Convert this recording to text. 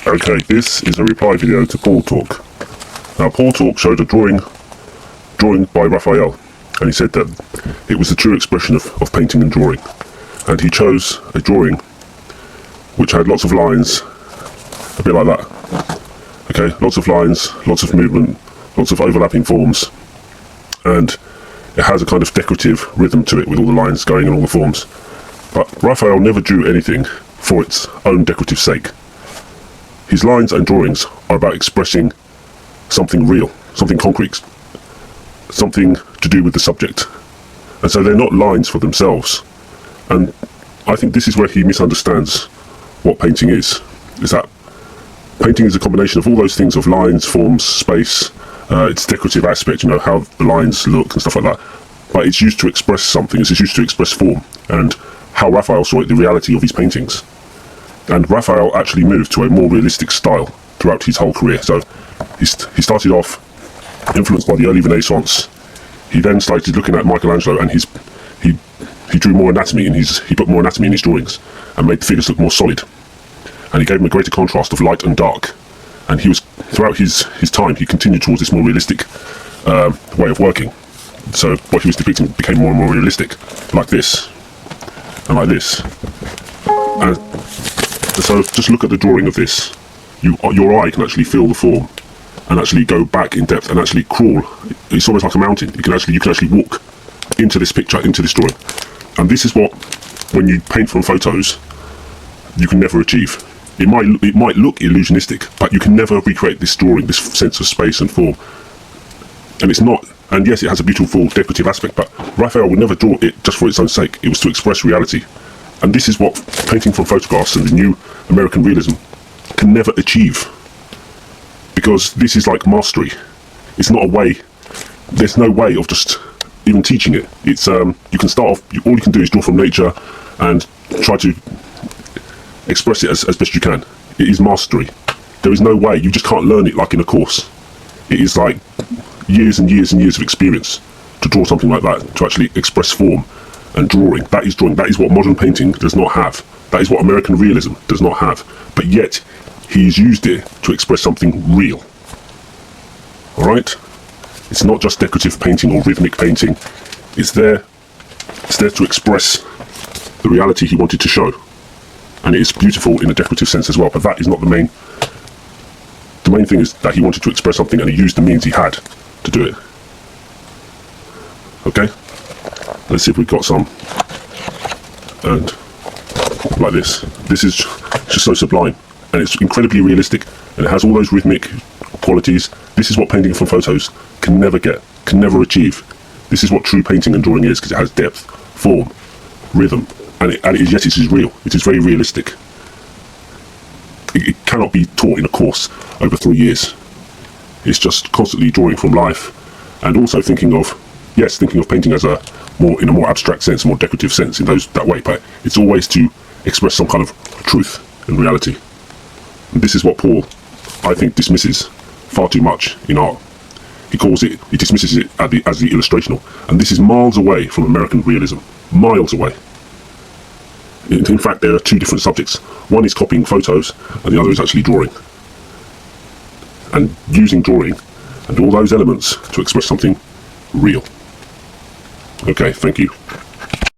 Okay, this is a reply video to Paul Talk. Now, Paul Talk showed a drawing by Raphael, and he said that it was the true expression of painting and drawing. And he chose a drawing which had lots of lines, a bit like that. Okay, lots of lines, lots of movement, lots of overlapping forms, and it has a kind of decorative rhythm to it with all the lines going in all the forms. But Raphael never drew anything for its own decorative sake. His lines and drawings are about expressing something real, something concrete, something to do with the subject. And so they're not lines for themselves. And I think this is where he misunderstands what painting is that painting is a combination of all those things of lines, forms, space, its decorative aspect, you know, how the lines look and stuff like that. But it's used to express something, it's used to express form, and how Raphael saw it, the reality of his paintings. And Raphael actually moved to a more realistic style throughout his whole career. So he started off influenced by the early Renaissance. He then started looking at Michelangelo, and he drew more anatomy he put more anatomy in his drawings and made the figures look more solid. And he gave them a greater contrast of light and dark. And he was, throughout his time, he continued towards this more realistic way of working. So what he was depicting became more and more realistic, like this, and like this. And so just look at the drawing of this. Your eye can actually feel the form and actually go back in depth and actually crawl. It's almost like a mountain. You can actually walk into this picture, into this drawing. And this is what, when you paint from photos, you can never achieve. It might look illusionistic, but you can never recreate this drawing, this sense of space and form. And it's not, and yes, it has a beautiful decorative aspect, but Raphael would never draw it just for its own sake. It was to express reality. And this is what painting from photographs and the new American realism can never achieve. Because this is like mastery. It's not a way, there's no way of just even teaching it. It's, you can start off, all you can do is draw from nature and try to express it as best you can. It is mastery. There is no way, you just can't learn it like in a course. It is like years and years and years of experience to draw something like that, to actually express form and drawing. That is drawing. That is what modern painting does not have. That is what American realism does not have. But yet, he's used it to express something real. Alright? It's not just decorative painting or rhythmic painting. It's there to express the reality he wanted to show. And it is beautiful in a decorative sense as well, but that is not the main. The main thing is that he wanted to express something and he used the means he had to do it. Okay? Let's see if we've got some. And like this. This is just so sublime. And it's incredibly realistic. And it has all those rhythmic qualities. This is what painting from photos can never get, can never achieve. This is what true painting and drawing is, because it has depth, form, rhythm. And yes, it is real. It is very realistic. It cannot be taught in a course over 3 years. It's just constantly drawing from life, and also thinking of painting as in a more abstract sense, a more decorative sense in that way. But it's always to express some kind of truth and reality. And this is what Paul, I think, dismisses far too much in art. He dismisses it as the illustrational, and this is miles away from American realism. Miles away. In fact, there are two different subjects. One is copying photos, and the other is actually drawing. And using drawing and all those elements to express something real. Okay, thank you.